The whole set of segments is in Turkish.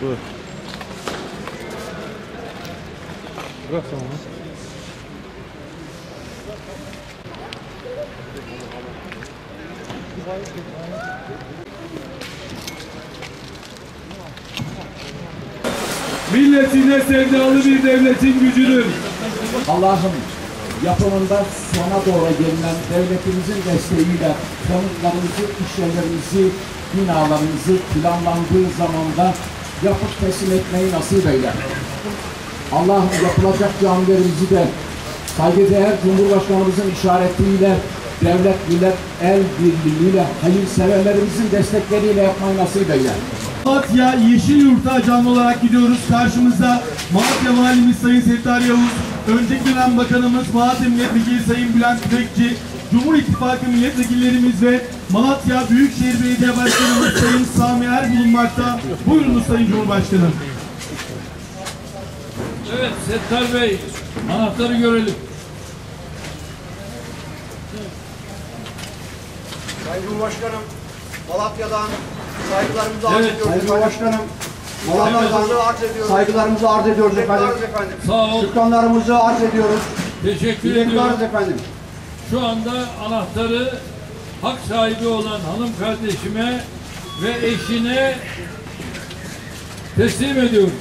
Buyur. Bırak sen onu. Milletine sevdalı bir devletin gücüdür. Allah'ım yapımında sona doğru gelinen devletimizin desteğiyle konutlarımızı, işyerlerimizi, binalarımızı planlandığı zamanda yapıp teslim etmeyi nasip eyle. Allah'ım yapılacak camilerimizi de saygıdeğer Cumhurbaşkanımızın işaretiyle devlet, millet, el birliğiyle, hayırseverlerimizin destekleriyle yapmayı nasip eyle. Malatya Yeşilyurt'a canlı olarak gidiyoruz. Karşımızda Malatya Valimiz Sayın Settar Yavuz, önceki dönem Bakanımız Malatya Milletvekili Sayın Bülent Tüfekçi, Cumhur İttifakı milletvekillerimiz ve Malatya Büyükşehir Belediye Başkanımız Sayın Sami Er bulunmakta. Buyurunuz Sayın Cumhurbaşkanım. Evet Settar Bey, anahtarı görelim. Sayın Cumhurbaşkanım, Malatya'dan saygılarımızı arz Evet. ediyoruz. Sayın Cumhurbaşkanım, Saygılarımızı arz ediyoruz. saygılarımızı arz ediyoruz efendim. Bekleriz efendim. Sağ ol, Şükranlarımızı arz ediyoruz. teşekkür ediyorum. efendim. Şu anda anahtarı hak sahibi olan hanım kardeşime ve eşine teslim ediyoruz.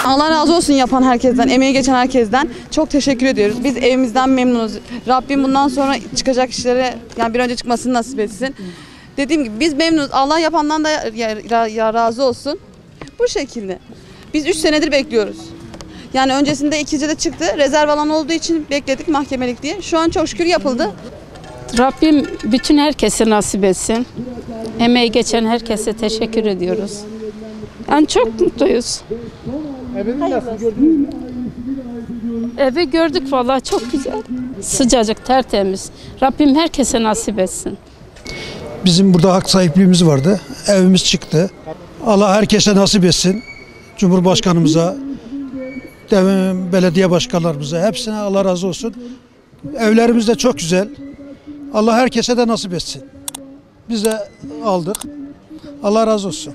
Allah razı olsun yapan herkesten, emeği geçen herkesten çok teşekkür ediyoruz. Biz evimizden memnunuz. Rabbim bundan sonra çıkacak işlere yani bir önce çıkmasını nasip etsin. Dediğim gibi biz memnunuz. Allah yapandan da ya razı olsun. Bu şekilde. Biz 3 senedir bekliyoruz. Yani öncesinde ikinci de çıktı. Rezerv alan olduğu için bekledik mahkemelik diye. Şu an çok şükür yapıldı. Rabbim bütün herkese nasip etsin. Emeği geçen herkese teşekkür ediyoruz. Yani çok mutluyuz. Evini nasıl gördünüz mü? Evi gördük vallahi çok güzel. Sıcacık, tertemiz. Rabbim herkese nasip etsin. Bizim burada hak sahipliğimiz vardı. Evimiz çıktı. Allah herkese nasip etsin. Cumhurbaşkanımıza, belediye başkanlarımıza hepsine Allah razı olsun. Evlerimiz de çok güzel. Allah herkese de nasip etsin. Biz de aldık. Allah razı olsun.